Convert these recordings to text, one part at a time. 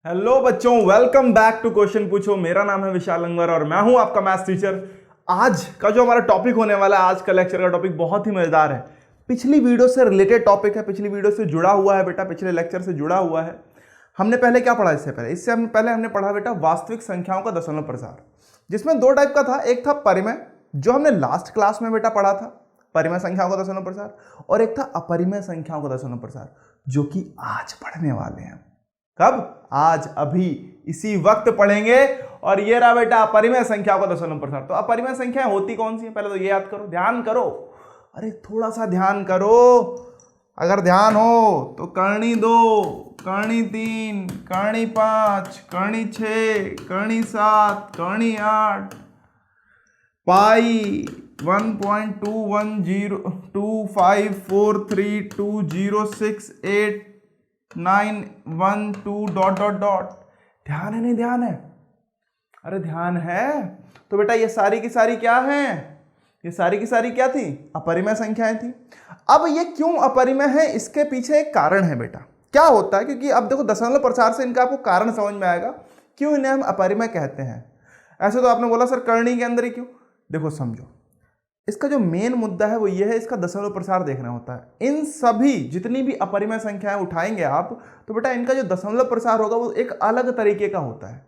Hello बच्चों, welcome back to question पूछो। मेरा नाम है विशाल लंगर और मैं हूं आपका मैथ्स टीचर। आज का जो हमारा टॉपिक होने वाला है, आज का लेक्चर का टॉपिक बहुत ही मजेदार है। पिछली वीडियो से रिलेटेड टॉपिक है, पिछली वीडियो से जुड़ा हुआ है बेटा, पिछले लेक्चर से जुड़ा हुआ है। हमने पहले क्या पढ़ा? इससे हमने पढ़ा बेटा वास्तविक संख्याओं का दशमलव प्रसार, जिसमें दो टाइप का था। एक था परिमेय, जो हमने लास्ट क्लास में बेटा पढ़ा था, परिमेय संख्याओं का दशमलव प्रसार, और एक था अपरिमेय संख्याओं का दशमलव प्रसार, जो कि आज पढ़ने वाले हैं। कब? आज, अभी, इसी वक्त पढ़ेंगे। और ये रहा बेटा अपरिमेय संख्याओं का दशमलव प्रसार। तो अपरिमेय संख्याएं होती कौन सी है? पहले तो ये याद करो, ध्यान करो। अरे थोड़ा सा ध्यान करो, अगर ध्यान हो तो करनी 2, करनी 3, करनी 5, करनी 6, करनी 7, करनी 8, पाई 1.211023206891 डॉट डॉट डॉट। ध्यान है? नहीं ध्यान है? अरे ध्यान है तो बेटा ये सारी की सारी क्या है? ये सारी की सारी क्या थी? अपरिमेय संख्याएं थी। अब ये क्यों अपरिमेय है, इसके पीछे एक कारण है बेटा। क्या होता है? क्योंकि अब देखो दशमलव प्रसार से इनका आपको कारण समझ में आएगा क्यों इन्हें हम अपरिमेय कहते हैं। ऐसे तो आपने बोला सर करनी के अंदर ही क्यों? देखो समझो, इसका जो मेन मुद्दा है वो ये है, इसका दशमलव प्रसार देखना होता है। इन सभी जितनी भी अपरिमेय संख्याएं उठाएंगे आप, तो बेटा इनका जो दशमलव प्रसार होगा वो एक अलग तरीके का होता है।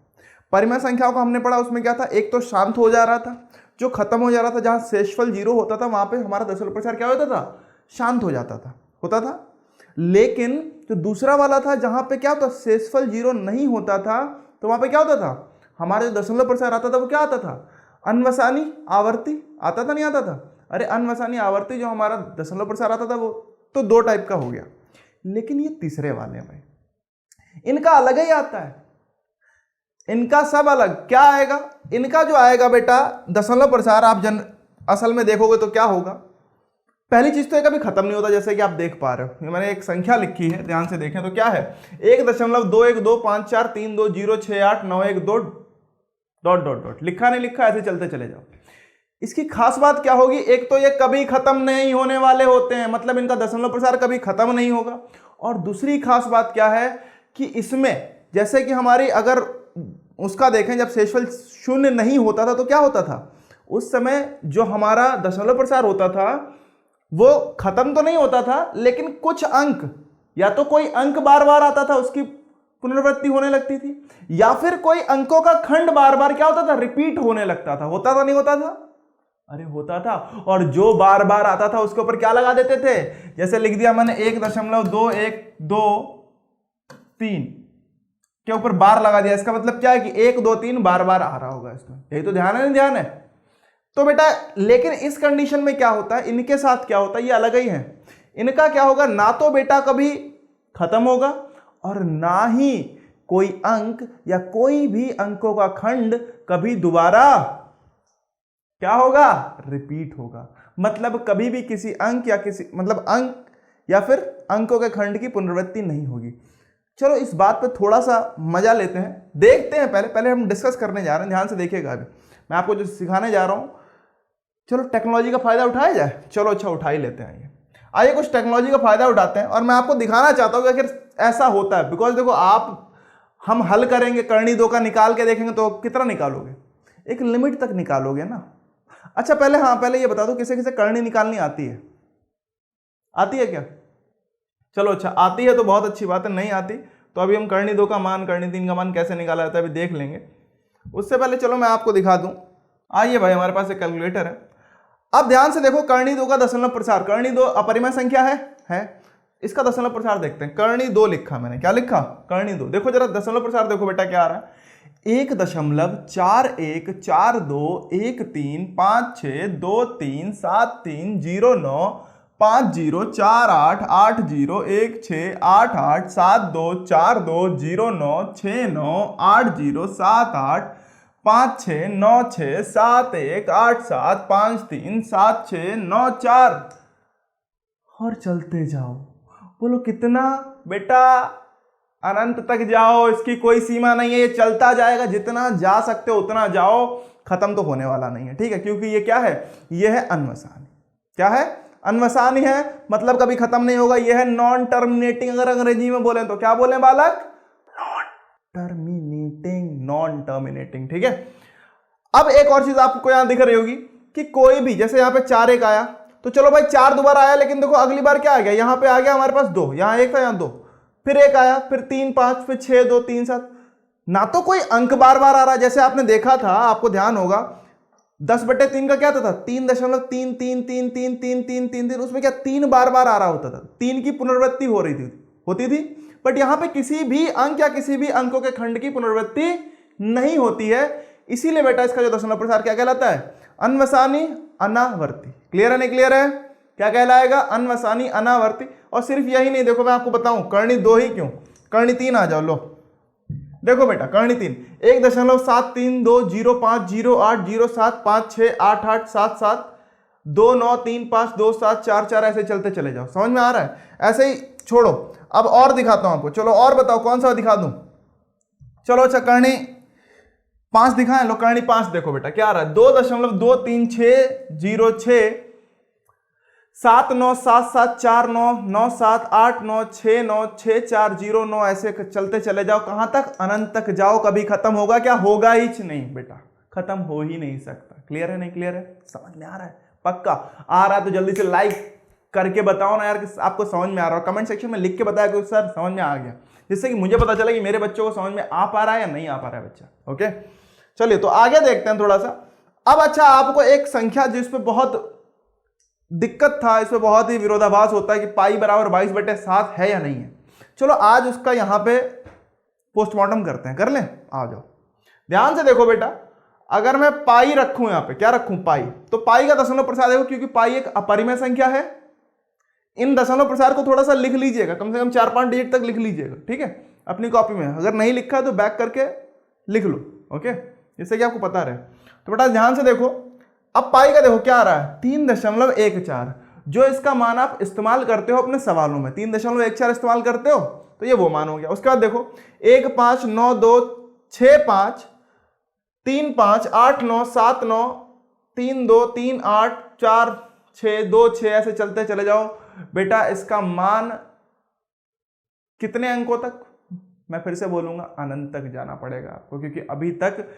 परिमेय संख्याओं का हमने पढ़ा, उसमें क्या था? एक तो शांत हो जा रहा था, जो खत्म हो जा रहा था, जहां शेषफल 0 होता था वहां पे हमारा दशमलव प्रसार क्या होता था? शांत हो जाता था, होता था। लेकिन जो दूसरा वाला था, जहां पे क्या होता? शेषफल 0 नहीं होता था, तो वहां पे क्या होता था? हमारा जो दशमलव प्रसार आता था वो क्या आता था? अनवसानी आवर्ती आता था, नहीं आता था? अरे अनवसानी आवर्ती जो हमारा दशमलव प्रसार आता था वो तो दो टाइप का हो गया। लेकिन ये तीसरे वाले में इनका अलग ही आता है, इनका सब अलग। क्या आएगा? इनका जो आएगा बेटा दशमलव प्रसार, आप असल में देखोगे तो क्या होगा? पहली चीज तो ये कभी खत्म नहीं होता, जैसे कि आप देख पा रहे हो। मैंने एक संख्या लिखी है, ध्यान से देखें तो क्या है? 1.2125432068912 डॉट डॉट डॉट। लिखा नहीं लिखा, ऐसे चलते चले जाओ। इसकी खास बात क्या होगी? एक तो ये कभी खत्म नहीं होने वाले होते हैं, मतलब इनका दशमलव प्रसार कभी खत्म नहीं होगा। और दूसरी खास बात क्या है कि इसमें जैसे कि हमारी अगर उसका देखें, जब शेषफल 0 नहीं होता था तो क्या होता था? उस समय जो हमारा दशमलव प्रसार होता था वो खत्म तो नहीं होता था, लेकिन कुछ अंक, या तो कोई अंक बार बार आता था, उसकी पुनरावृत्ति होने लगती थी, या फिर कोई अंकों का खंड बार बार क्या होता था? रिपीट होने लगता था। होता था, नहीं होता था? अरे होता था। और जो बार बार आता था उसके ऊपर क्या लगा देते थे? जैसे लिख दिया मैंने 1.2123 के ऊपर बार लगा दिया। इसका मतलब क्या है कि 1 2 3 बार बार आ रहा होगा इसमें। यही तो ध्यान है, नहीं ध्यान है? तो बेटा लेकिन इस कंडीशन में क्या होता है, इनके साथ क्या होता है, ये अलग ही है। इनका क्या होगा? ना तो बेटा कभी खत्म होगा और ना ही कोई अंक या कोई भी अंकों का खंड कभी दोबारा क्या होगा? रिपीट होगा। मतलब कभी भी किसी अंक या अंक या फिर अंकों के खंड की पुनरावृत्ति नहीं होगी। चलो इस बात पे थोड़ा सा मजा लेते हैं, देखते हैं। पहले हम डिस्कस करने जा रहे हैं, ध्यान से देखिएगा। अभी मैं आपको जो सिखाने जा रहा हूं, चलो टेक्नोलॉजी का फायदा उठाया जाए। चलो अच्छा, उठा ही लेते हैं। आइए कुछ टेक्नोलॉजी का फायदा उठाते हैं और मैं आपको दिखाना चाहता हूं कि आखिर ऐसा होता है। बिकॉज देखो, हम हल करेंगे, करनी 2 का निकाल के देखेंगे तो कितना निकालोगे? एक लिमिट तक निकालोगे ना। अच्छा पहले ये बता दो, किसे किसे करनी निकालनी आती है? आती है क्या? चलो अच्छा, आती है तो बहुत अच्छी बात है। नहीं आती तो अभी हम करनी 2 का मान, करनी 3 का मान कैसे निकाला जाता है अभी देख लेंगे। उससे पहले चलो मैं आपको दिखा दूं। आइए भाई, हमारे पास एक कैलकुलेटर है। अब ध्यान से देखो, करनी 2 का दशमलव प्रसार, करनी 2 अपरिमेय संख्या है। इसका दशमलव प्रसार देखते हैं। करनी 2 लिखा मैंने, क्या लिखा? करनी 2। देखो जरा दशमलव प्रसार देखो बेटा क्या आ रहा है? 1.2, 3, 5, 6, 2, 3, 7, 3, 0, 9, 5, 0, 4, 8, 8, 0, 8, 7, 2, 4, 9, 6, 7, 1, 8, 2, और चलते जाओ। बोलो कितना? बेटा अनंत तक जाओ, इसकी कोई सीमा नहीं है, ये चलता जाएगा। जितना जा सकते हो उतना जाओ, खत्म तो होने वाला नहीं है, ठीक है? क्योंकि ये क्या है? ये है अनवसानी। क्या है? अनवसानी है, मतलब कभी खत्म नहीं होगा। ये है नॉन टर्मिनेटिंग। अगर अंग्रेजी में बोले तो क्या बोले बालक? Non terminating, non terminating. ठीक है, अब एक और चीज आपको यहां दिख रही होगी कि कोई भी, जैसे यहां पे 4 1 आया तो चलो भाई 4 दोबारा आया, लेकिन देखो अगली बार क्या आ गया, यहां पे आ गया हमारे पास 2, यहां 1 था यहां 2, फिर 1 आया, फिर 3 5, फिर 6 2 3 7। ना तो कोई अंक बार बार आ रहा, जैसे आपने देखा था, आपको ध्यान होगा 10/3 का क्या था 3.3333333, उसमें क्या 3 बार बार आ रहा होता था, 3 की पुनरावृत्ति हो रही थी, होती थी। बट यहां पे किसी भी अंक या किसी भी अंकों के खंड की पुनरावृत्ति नहीं होती है, इसीलिए बेटा इसका जो दशमलव प्रसार क्या कहलाता है, अनवसानी अनावर्ती। क्लियर है नहीं क्लियर है, क्या कहलाएगा, अनवसानी अनावर्ती। और सिर्फ यही नहीं, देखो मैं आपको बताऊं कर्णी 2 ही क्यों, कर्णी 3 आ जाओ, लो देखो बेटा कर्णी 3 1.7320808087568877 29352744 ऐसे चलते चले जाओ, समझ में आ रहा है, ऐसे ही छोड़ो। अब और दिखाता हूं आपको, चलो और बताओ कौन सा दिखा दूं, चलो अच्छा कर्णी 5 दिखाएं, लो कर्णी 5 देखो बेटा क्या आ रहा है, 2.23606 797749978969696409 ऐसे चलते चले जाओ, कहां तक, अनंत तक जाओ, कभी खत्म होगा क्या, होगा ही नहीं बेटा, खत्म हो ही नहीं सकता। क्लियर है नहीं क्लियर है, समझ में आ रहा है, पक्का आ रहा है तो जल्दी से लाइक करके बताओ ना यार कि आपको समझ में आ रहा है, कमेंट सेक्शन में लिख के बताया कि सर समझ में आ गया, जिससे कि मुझे पता चला कि मेरे बच्चों को समझ में आ पा रहा है या नहीं आ पा रहा है बच्चा। ओके चलिए तो आगे देखते हैं थोड़ा सा। अब अच्छा आपको एक संख्या जिसपे बहुत दिक्कत था, इसमें बहुत ही विरोधाभास होता है कि पाई बराबर 22/7 है या नहीं है, चलो आज उसका यहां पे पोस्टमार्टम करते हैं, कर लें, आ जाओ ध्यान से देखो बेटा। अगर मैं पाई रखूं यहां पे, क्या रखूं पाई, तो पाई का दशमलव प्रसार देखो, क्योंकि पाई एक अपरिमेय संख्या है, इन दशमलव प्रसार को थोड़ा सा लिख लीजिएगा, कम से कम 4-5 डिजिट तक लिख लीजिएगा, ठीक है अपनी कॉपी में, अगर नहीं लिखा है तो बैक करके लिख लो, ओके जिससे कि आपको पता रहे। तो बेटा ध्यान से देखो, अब पाई का देखो क्या आ रहा है 3.14, जो इसका मान आप इस्तेमाल करते हो अपने सवालों में, 3.14 इस्तेमाल करते हो तो ये वो मान हो गया। उसके बाद देखो 15926535897932384626 ऐसे चलते चले जाओ बेटा, इसका मान कितने अंकों तक, मैं फिर से बोलूंगा अनंत तक जाना पड़ेगा आपको, क्योंकि अभी तक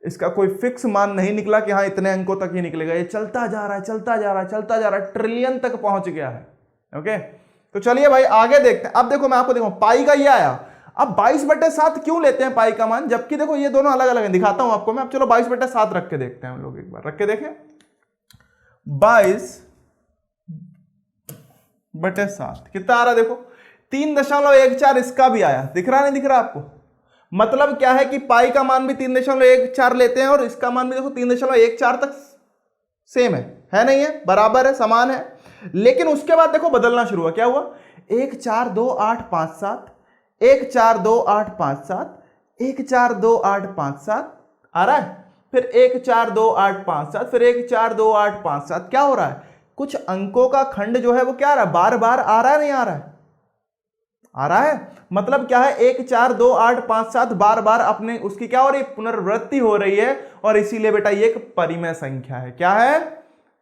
इसका कोई फिक्स मान नहीं निकला कि हाँ इतने अंकों तक ही निकलेगा, ये चलता जा रहा है चलता जा रहा है चलता जा रहा है, ट्रिलियन तक पहुंच गया है। ओके तो चलिए भाई आगे देखते हैं। अब देखो मैं आपको देखो पाई का ये आया, अब 22/7 क्यों लेते हैं पाई का मान, जबकि देखो ये दोनों अलग अलग है, दिखाता हूं आपको मैं। अब चलो 22/7 रख के देखते हैं हम लोग, एक बार रख के देखें 22/7 कितना आ रहा देखो, 3.14 इसका भी आया, दिख रहा नहीं दिख रहा आपको, मतलब क्या है कि पाई का मान भी 3.14 लेते हैं और इसका मान भी देखो 3.14 तक सेम है नहीं है, बराबर है, समान है। लेकिन उसके बाद देखो बदलना शुरू हुआ, क्या हुआ 142857 142857 142857 आ रहा है, फिर 142857 फिर 142857, क्या हो रहा है, कुछ अंकों का खंड जो है वो क्या आ रहा है, बार बार आ रहा है नहीं आ रहा है, आ रहा है, मतलब क्या है 142857 बार बार अपने उसकी क्या हो रही है, पुनरावृत्ति हो रही है, और इसीलिए बेटा ये एक परिमेय संख्या है, क्या है,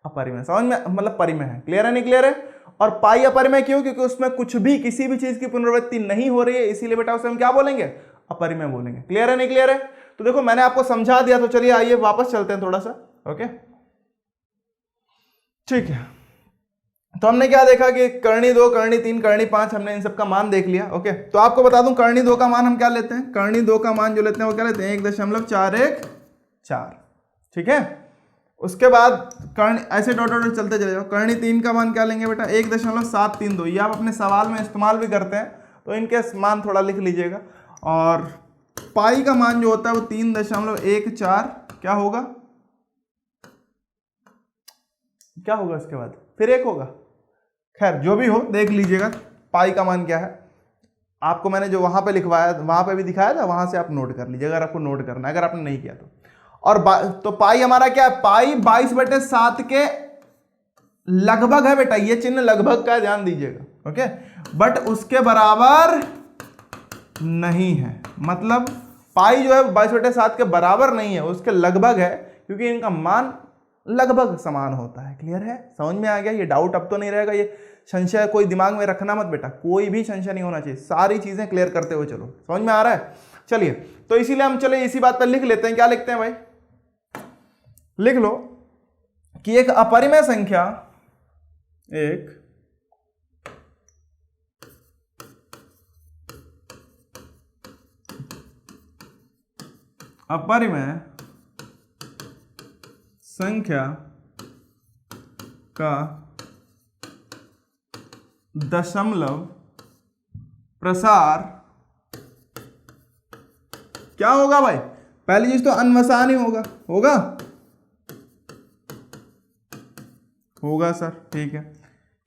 अपरिमेय, समझ में मतलब परिमेय है। क्लियर है नहीं क्लियर है, और पाई अपरिमेय क्यों, क्योंकि उसमें कुछ भी किसी भी चीज की पुनरावृत्ति नहीं हो रही है, इसीलिए बेटा उसे हम क्या बोलेंगे, अपरिमेय बोलेंगे। क्लियर है नहीं क्लियर है, तो देखो मैंने आपको समझा दिया, तो चलिए आइए वापस चलते हैं थोड़ा सा। ओके ठीक है, तो हमने क्या देखा कि कर्णी 2 कर्णी 3 कर्णी 5 हमने इन सब का मान देख लिया। ओके तो आपको बता दूं कर्णी 2 का मान हम क्या लेते हैं, कर्णी 2 का मान जो लेते हैं वो क्या लेते हैं 1.414, ठीक है। उसके बाद कर्ण ऐसे डॉट डॉट चलते चले जाओ, कर्णी 3 का मान क्या लेंगे बेटा 1.732, ये आप अपने सवाल में इस्तेमाल भी करते हैं, तो इनके मान थोड़ा लिख लीजिएगा। और पाई का मान जो होता है वो 3.14 क्या होगा, क्या होगा इसके बाद फिर 1 होगा, खैर जो भी हो देख लीजिएगा पाई का मान क्या है, आपको मैंने जो वहां पे लिखवाया वहां पे भी दिखाया था, वहां से आप नोट कर लीजिए अगर आपको नोट करना है, अगर आपने नहीं किया तो। और तो पाई हमारा क्या है, पाई 22/7 के लगभग है बेटा, ये चिन्ह लगभग का ध्यान दीजिएगा, ओके, बट उसके बराबर नहीं है, मतलब पाई जो है 22/7 के बराबर नहीं है, उसके लगभग है, क्योंकि इनका मान लगभग समान होता है। क्लियर है, समझ में आ गया, ये डाउट अब तो नहीं रहेगा, ये संशय कोई दिमाग में रखना मत बेटा, कोई भी संशय नहीं होना चाहिए, सारी चीजें क्लियर करते हुए चलो, समझ में आ रहा है। चलिए, तो इसीलिए हम चले इसी बात पर लिख लेते हैं। क्या लिखते हैं भाई, लिख लो कि एक अपरिमेय संख्या, एक अपरिमेय संख्या का दशमलव प्रसार क्या होगा भाई, पहली चीज तो अनवसानी होगा, होगा सर, ठीक है।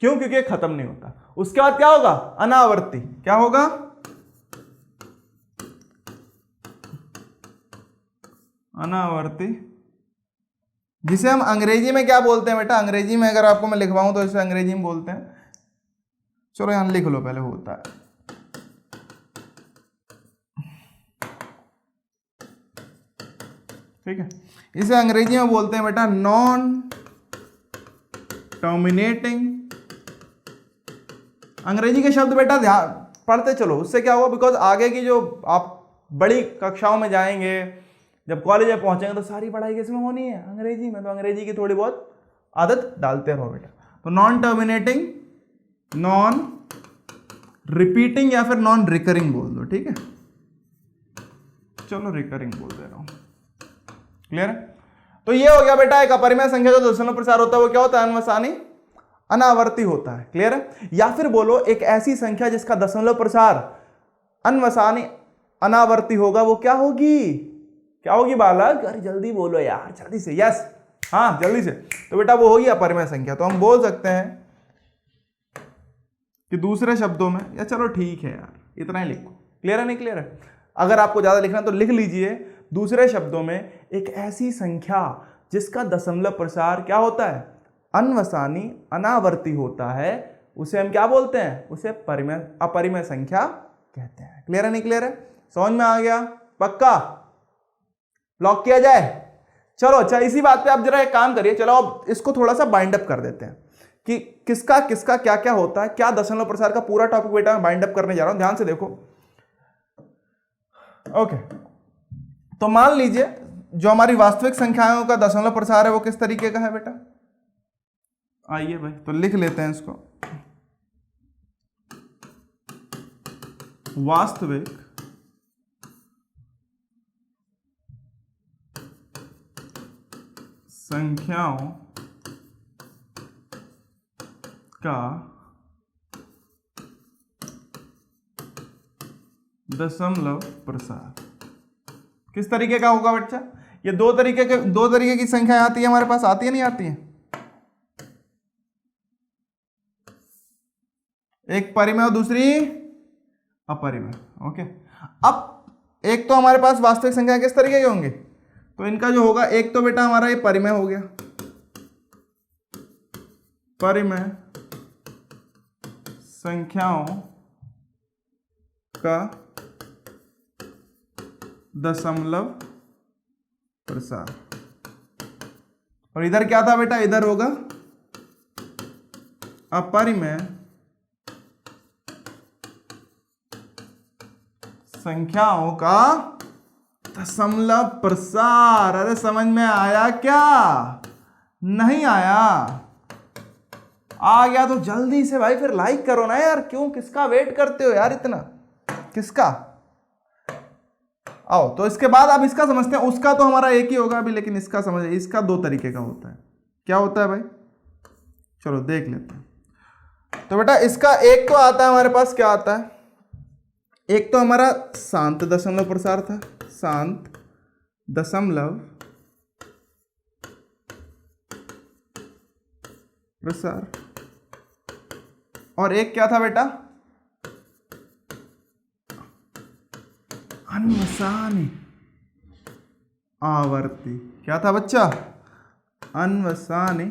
क्यों, क्योंकि खत्म नहीं होता। उसके बाद क्या होगा, अनावर्ती, क्या होगा, अनावर्ती, जिसे हम अंग्रेजी में क्या बोलते हैं बेटा, अंग्रेजी में अगर आपको मैं लिखवाऊं तो इसे अंग्रेजी में बोलते हैं, चलो यहां लिख लो पहले, होता है ठीक है, इसे अंग्रेजी में बोलते हैं बेटा नॉन टर्मिनेटिंग। अंग्रेजी के शब्द बेटा ध्यान पढ़ते चलो, उससे क्या होगा, बिकॉज आगे की जो आप बड़ी कक्षाओं में जाएंगे, जब कॉलेज में पहुंचेंगे तो सारी पढ़ाई किसमें होनी है, अंग्रेजी में, तो अंग्रेजी की थोड़ी बहुत आदत डालते रहो बेटा। तो नॉन टर्मिनेटिंग, नॉन रिपीटिंग या फिर नॉन रिकरिंग बोल दो, ठीक है, चलो रिकरिंग बोल दे रहा हूं, क्लियर है। तो ये हो गया बेटा एक अपरिमेय संख्या का दशमलव प्रसार होता है, वो क्या होता है, अनवसानी अनावर्ती होता है, क्लियर है। या फिर बोलो एक ऐसी संख्या जिसका दशमलव प्रसार अनवसानी अनावर्ती होगा, वो क्या होगी, क्या होगी बालक, अरे जल्दी बोलो यार, जल्दी से, यस, हाँ जल्दी से, तो बेटा वो होगी अपरिमेय संख्या। तो हम बोल सकते हैं कि दूसरे शब्दों में, या चलो ठीक है यार इतना ही लिखो, क्लियर है नहीं क्लियर है, अगर आपको ज्यादा लिखना तो लिख लीजिए। दूसरे शब्दों में एक ऐसी संख्या जिसका दशमलव प्रसार क्या होता है, अनवसानी अनावर्ती होता है, उसे हम क्या बोलते हैं, उसे अपरिमेय संख्या कहते हैं। क्लियर है नहीं क्लियर है, समझ में आ गया, पक्का, लॉक किया जाए। चलो अच्छा, इसी बात पे आप जरा एक काम करिए, चलो अब इसको थोड़ा सा बाइंड अप कर देते हैं कि किसका किसका क्या क्या होता है, क्या दशमलव प्रसार का पूरा टॉपिक बेटा मैं बाइंड अप करने जा रहा हूं, ध्यान से देखो। ओके, तो मान लीजिए जो हमारी वास्तविक संख्याओं का दशमलव प्रसार है वो किस तरीके का है बेटा, आइए भाई तो लिख लेते हैं इसको, वास्तविक संख्याओं का दशमलव प्रसार किस तरीके का होगा बच्चा, ये दो तरीके की संख्या आती है हमारे पास, आती है नहीं आती है, एक परिमेय और दूसरी अपरिमेय। ओके, अब एक तो हमारे पास वास्तविक संख्या किस तरीके के होंगे, तो इनका जो होगा, एक तो बेटा हमारा ये परिमेय हो गया, परिमेय संख्याओं का दशमलव प्रसार, और इधर क्या था बेटा, इधर होगा अपरिमेय संख्याओं का दशमलव प्रसार। अरे समझ में आया क्या, नहीं आया, आ गया तो जल्दी से भाई फिर लाइक करो ना यार, क्यों किसका वेट करते हो यार इतना, किसका, आओ। तो इसके बाद अब इसका समझते हैं, उसका तो हमारा एक ही होगा अभी, लेकिन इसका समझ, इसका दो तरीके का होता है, क्या होता है भाई, चलो देख लेते हैं। तो बेटा इसका एक तो आता है हमारे पास, क्या आता है, एक तो हमारा शांत दशमलव प्रसार था, शांत दशमलव प्रसार, और एक क्या था बेटा, अनवसानी आवर्ती, क्या था बच्चा, अनवसानी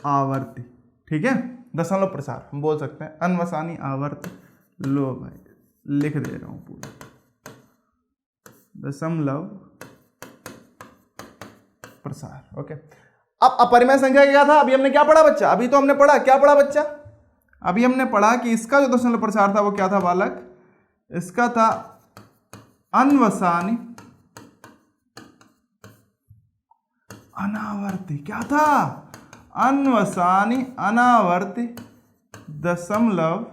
आवर्ती, ठीक है, दशमलव प्रसार हम बोल सकते हैं, अनवसानी आवर्ती, लो भाई लिख दे रहा हूं पूरा, दशमलव प्रसार। ओके, अब अपरिमेय संख्या क्या था, अभी हमने क्या पढ़ा बच्चा, अभी तो हमने पढ़ा, क्या पढ़ा बच्चा, अभी हमने पढ़ा कि इसका जो दशमलव प्रसार था वो क्या था बालक, इसका था अन्वसानी अनावर्ती, क्या था? अन्वसानी अनावर्ती दशमलव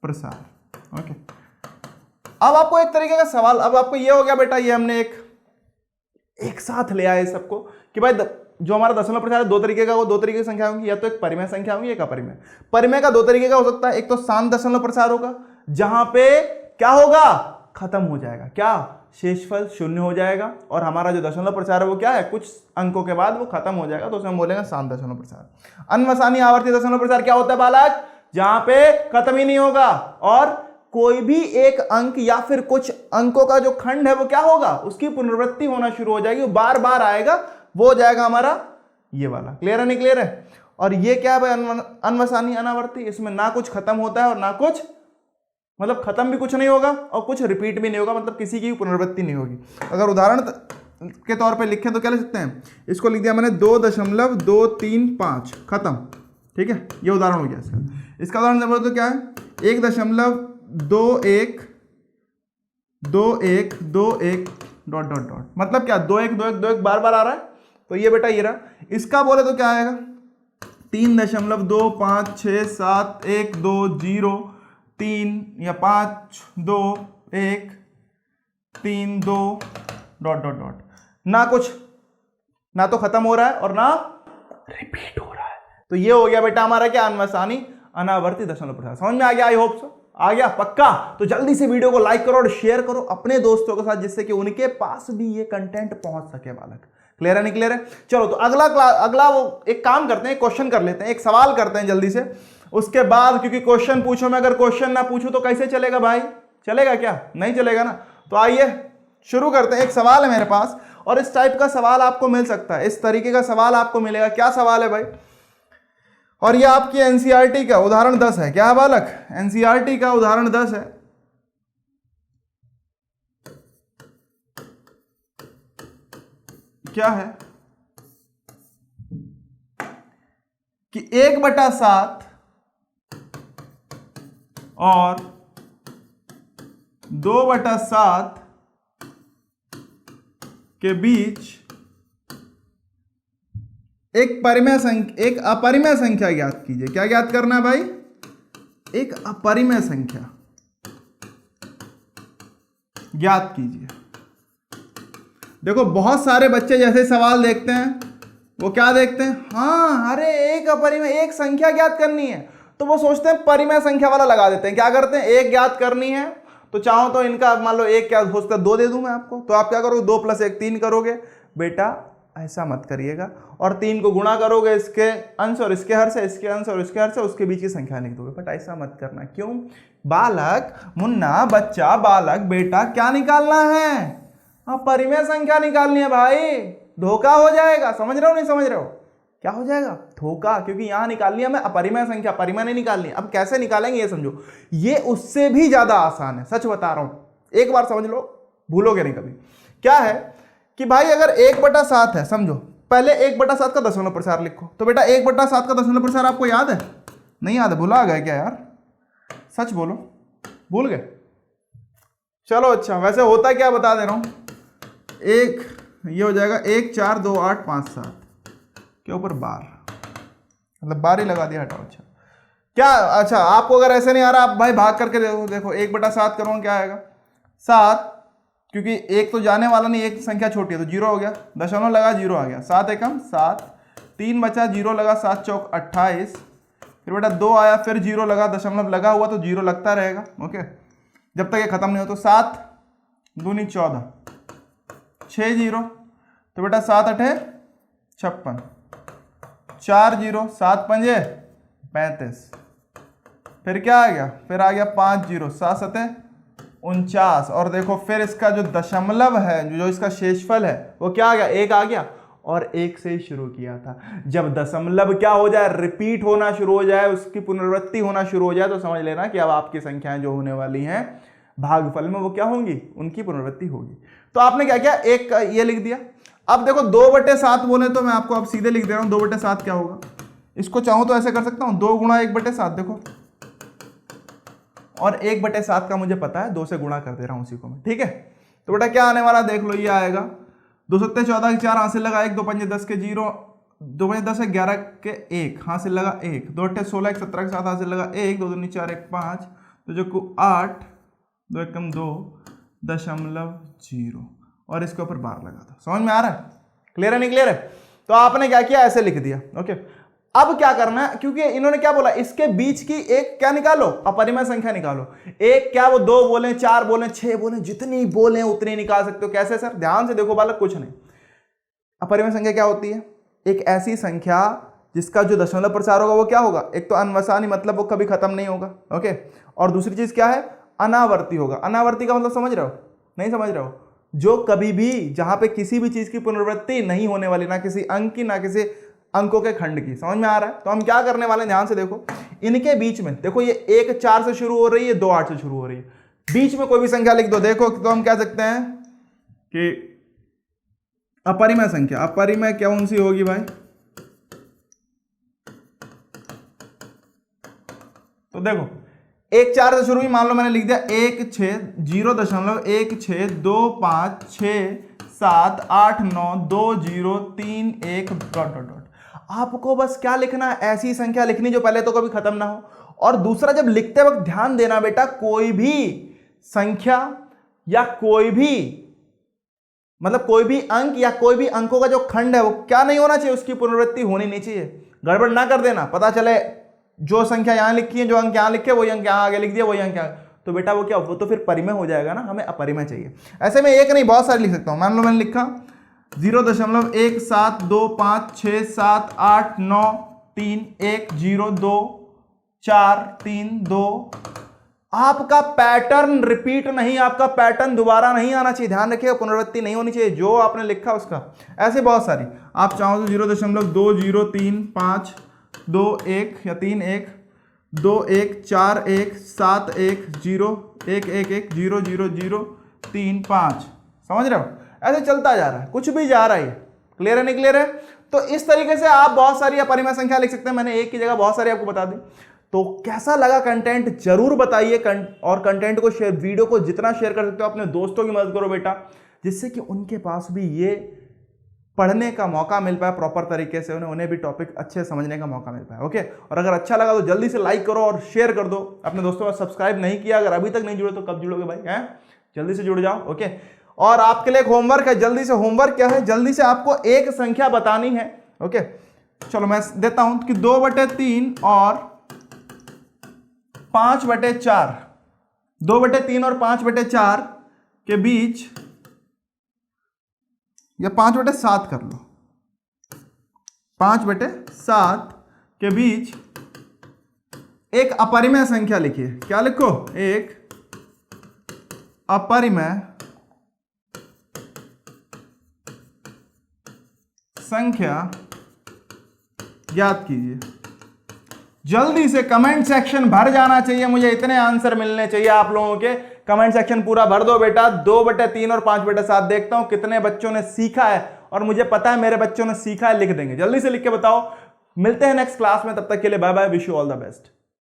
प्रसार। ओके, अब आपको एक तरीके का सवाल, अब आपको ये हो गया बेटा, ये हमने एक साथ ले आए सबको कि भाई जो हमारा दशमलव प्रसार है दो तरीके का, वो दो तरीके की संख्या होंगी, या तो एक परिमेय संख्या होंगी, एक अपरिमेय। परिमेय का दो तरीके का हो सकता है, एक तो शांत दशमलव प्रसार होगा जहां पे क्या होगा, खत्म हो जाएगा, क्या, शेषफल शून्य हो जाएगा, और हमारा जो दशमलव प्रसार है वो क्या है, कुछ अंकों के बाद वो खत्म हो जाएगा, तो उसे हम बोलेंगे शांत दशमलव प्रसार। अन्वसानी आवर्ती दशमलव प्रसार क्या होता है बालक, जहां पे खत्म ही नहीं होगा और कोई भी एक अंक या फिर कुछ अंकों का जो खंड है वो क्या होगा, उसकी पुनरावृत्ति होना शुरू हो जाएगी, बार बार आएगा, वो हो जाएगा हमारा ये वाला। क्लियर है, नहीं क्लियर है? और ये क्या है भाई, अन्वसानी अनावर्ती, इसमें ना कुछ खत्म होता है और ना कुछ, मतलब खत्म भी कुछ नहीं होगा और कुछ रिपीट भी नहीं होगा, मतलब किसी की भी पुनरावृत्ति नहीं होगी। अगर उदाहरण के तौर पे लिखें तो क्या लिख सकते हैं, इसको लिख दिया मैंने 2.235 खत्म, ठीक है, ये उदाहरण हो गया इसका। इसका उदाहरण नंबर तो क्या है, 1.2121 डॉट डॉट डॉट, मतलब क्या 212121 बार बार आ रहा है, तो ये बेटा ये रहा। इसका बोले तो क्या आएगा, 3.2567120 या 52132 डॉट डॉट डॉट, ना कुछ, ना तो खत्म हो रहा है और ना रिपीट हो रहा है, तो ये हो गया बेटा हमारा क्या, अन्वसानी अनावर्ती दशमलव प्रसार। समझ में आ गया? आई होप सो आ गया, पक्का? तो जल्दी से वीडियो को लाइक करो और शेयर करो अपने दोस्तों के साथ, जिससे कि उनके पास भी ये कंटेंट पहुंच सके बालक। क्लियर है, नहीं क्लियर है? चलो तो अगला वो एक काम करते हैं, क्वेश्चन कर लेते हैं, एक सवाल करते हैं जल्दी से, उसके बाद, क्योंकि क्वेश्चन पूछो, मैं अगर क्वेश्चन ना पूछूं तो कैसे चलेगा भाई, चलेगा क्या? नहीं चलेगा ना। तो आइए शुरू करते हैं। एक सवाल है मेरे पास, और इस टाइप का सवाल आपको मिल सकता है, इस तरीके का सवाल आपको मिलेगा। क्या सवाल है भाई? और ये आपकी एनसीईआरटी का उदाहरण 10 है। क्या है बालक? एनसीईआरटी का उदाहरण 10 है। क्या है कि 1/7 और 2/7 के बीच एक परिमेय संख्या, एक अपरिमेय संख्या ज्ञात कीजिए। क्या ज्ञात करना है भाई? एक अपरिमेय संख्या ज्ञात कीजिए। देखो बहुत सारे बच्चे जैसे सवाल देखते हैं वो क्या देखते हैं, हाँ अरे एक अपरिमेय, एक संख्या ज्ञात करनी है, तो वो सोचते हैं परिमेय संख्या वाला लगा देते हैं। क्या करते हैं, एक ज्ञात करनी है तो चाहो तो इनका मान लो एक क्या हो सकता है 2 दे दूं मैं आपको, तो आप क्या करोगे, 2 + 1 3 करोगे। बेटा ऐसा मत करिएगा, और 3 को गुणा करोगे इसके अंश और इसके हर से, इसके अंश और इसके हर से, उसके बीच की संख्या लिख दोगे। बट ऐसा मत करना। क्यों? बालक, मुन्ना, बच्चा, बालक, बेटा क्या निकालना है? हाँ परिमेय संख्या निकालनी है भाई। धोखा हो जाएगा। समझ रहे हो, नहीं समझ रहे हो? क्या हो जाएगा? धोखा, क्योंकि यहां निकालनी है हमें अपरिमेय संख्या, परिमेय नहीं निकालनी। अब कैसे निकालेंगे ये समझो, ये उससे भी ज्यादा आसान है, सच बता रहा हूं, एक बार समझ लो, भूलोगे नहीं कभी। क्या है कि भाई अगर 1/7 है, समझो पहले 1/7 का दशमलव प्रसार लिखो। तो बेटा 1/7 का दशमलव प्रसार आपको याद है? नहीं याद है? भुला गए क्या यार? सच बोलो, भूल गए? चलो अच्छा, वैसे होता क्या बता दे रहा हूं। एक ये हो जाएगा 1 4 2 8 5 7 के ऊपर बार, मतलब बार ही लगा दिया, हटाओ। अच्छा क्या, अच्छा आपको अगर ऐसे नहीं आ रहा, आप भाई भाग करके देखो, देखो 1/7 करो क्या आएगा 7, क्योंकि एक तो जाने वाला नहीं, एक संख्या छोटी है तो 0 हो गया, दशमलव लगा 0 आ गया, 7 एकम 7, 3 बचा, 0 लगा, 7 चौक 28, फिर बेटा 2 आया, फिर 0 लगा, दशमलव लगा हुआ तो 0 लगता रहेगा। ओके, जब तक ये खत्म नहीं हो। तो 7 दूनी 14, 6 0, तो बेटा 7 8 56, 4 0, 7 5 35, फिर क्या आ गया, फिर आ गया 5 0, 7 7 49, और देखो फिर इसका जो दशमलव है, जो इसका शेषफल है वो क्या आ गया, 1 आ गया, और 1 से ही शुरू किया था। जब दशमलव क्या हो जाए, रिपीट होना शुरू हो जाए, उसकी पुनरावृत्ति होना शुरू हो जाए, तो समझ लेना कि अब आपकी संख्याएं जो होने वाली हैं भागफल में वो क्या होंगी, उनकी पुनरावृत्ति होगी। तो आपने क्या किया, एक ये लिख दिया। अब देखो 2/7 बोले तो मैं आपको अब सीधे लिख दे रहा हूं, 2/7 क्या होगा। इसको चाहूं तो ऐसे कर सकता हूं, 2 × 1/7, देखो और 1/7 का मुझे पता है, 2 से गुणा कर दे रहा हूं उसी को मैं, ठीक है। तो बेटा क्या आने वाला देख लो, ये आएगा 2 सत्ते 14 के 4 हासिल लगा 1, 2 पंजे 10 के 0, 2 पंजे 10 है 11 के 1 हासिल लगा 1, 2 अट्ठे 16 1 17 के 7 हासिल लगा 1, 2 दूनी 4 1 5, तो जो को 8, 2 एकम 2.0 और इसके ऊपर बार लगा दो। समझ में आ रहा है? क्लियर है नहीं क्लियर है? तो आपने क्या किया, ऐसे लिख दिया। ओके, अब क्या करना है, क्योंकि इन्होंने क्या बोला, इसके बीच की एक क्या निकालो, अपरिमेय संख्या निकालो। एक क्या वो 2 बोले, 4 बोले, 6 बोले, जितनी बोले उतनी निकाल सकते हो। कैसे सर? ध्यान से देखो बालक, कुछ नहीं। अपरिमेय संख्या क्या होती है? एक ऐसी संख्या जिसका जो दशमलव प्रचार होगा वो क्या होगा, एक तो अनवसानी, मतलब वो कभी खत्म नहीं होगा। ओके, और दूसरी चीज क्या है, अनावर्ती होगा। अनावर्ती का मतलब समझ रहे हो? नहीं समझ रहे हो? जो कभी भी, जहां पे किसी भी चीज की पुनरावृत्ति नहीं होने वाली, ना किसी अंक की ना किसी अंकों के खंड की। समझ में आ रहा है? तो हम क्या करने वाले हैं, ध्यान से देखो। इनके बीच में देखो, ये 1 4 से शुरू हो रही है, 2 8 से शुरू हो रही है, बीच में कोई भी संख्या लिख दो। देखो तो हम कह सकते हैं कि अपरिमेय संख्या, अपरिमेय कौन सी होगी भाई? तो देखो 1 4 से शुरू हुई, मान लो मैंने लिख दिया 1 6 0.16257892031 ... आपको बस क्या लिखना है, ऐसी संख्या लिखनी जो पहले तो कभी खत्म ना हो। और दूसरा, जब लिखते वक्त ध्यान देना बेटा, कोई भी संख्या या कोई भी, मतलब कोई भी अंक या कोई भी अंकों का जो खंड है वो क्या नहीं होना चाहिए, उसकी पुनरावृत्ति होनी नहीं चाहिए। गड़बड़ ना कर देना, पता चले जो संख्या यहां लिखी है, जो अंक यहां लिखे, वही अंक यहां आगे लिख दिया, वही अंक यहां, तो बेटा वो क्या, वो तो फिर परिमेय हो जाएगा ना। हमें अपरिमेय चाहिए। ऐसे में एक नहीं, बहुत सारे लिख सकता हूं। मान लो मैंने लिखा 0.1725893102432। आपका पैटर्न रिपीट नहीं, आपका पैटर्न दोबारा नहीं आना चाहिए। ध्यान रखिएगा, पुनरावृत्ति नहीं होनी चाहिए जो आपने लिखा उसका। ऐसे बहुत सारी आप चाहो तो 0.203521 या 31 21417110110335। समझ रहे हो? ऐसे चलता जा रहा है, कुछ भी जा रहा है। क्लियर है नहीं क्लियर है? तो इस तरीके से आप बहुत सारी अपरिमेय संख्या लिख सकते हैं। मैंने एक की जगह बहुत सारी आपको बता दी। तो कैसा लगा कंटेंट जरूर बताइए, और कंटेंट को शेयर, वीडियो को जितना शेयर कर सकते हो अपने दोस्तों की मदद करो बेटा, जिससे कि उनके पास भी ये पढ़ने का मौका मिल पाए प्रॉपर तरीके से, उन्हें भी टॉपिक अच्छे समझने का मौका मिल पाए। ओके, और अगर अच्छा लगा तो जल्दी से लाइक करो और शेयर कर दो अपने दोस्तों का। सब्सक्राइब नहीं किया, अगर अभी तक नहीं जुड़े तो कब जुड़ोगे भाई? हैं, जल्दी से जुड़ जाओ। ओके, और आपके लिए एक होमवर्क है, जल्दी से। होमवर्क क्या है? जल्दी से आपको एक संख्या बतानी है। ओके, चलो मैं देता हूं कि 2/3 और 5/4, 2/3 और 5/4 के बीच, या 5/7 कर लो, 5/7 के बीच एक अपरिमेय संख्या लिखिए। क्या लिखो? एक अपरिमेय संख्या ज्ञात कीजिए। जल्दी से कमेंट सेक्शन भर जाना चाहिए, मुझे इतने आंसर मिलने चाहिए आप लोगों के। कमेंट सेक्शन पूरा भर दो बेटा। 2/3 और 5/7 देखता हूं कितने बच्चों ने सीखा है, और मुझे पता है मेरे बच्चों ने सीखा है, लिख देंगे। जल्दी से लिख के बताओ। मिलते हैं नेक्स्ट क्लास में, तब तक के लिए bye bye, wish you all the best.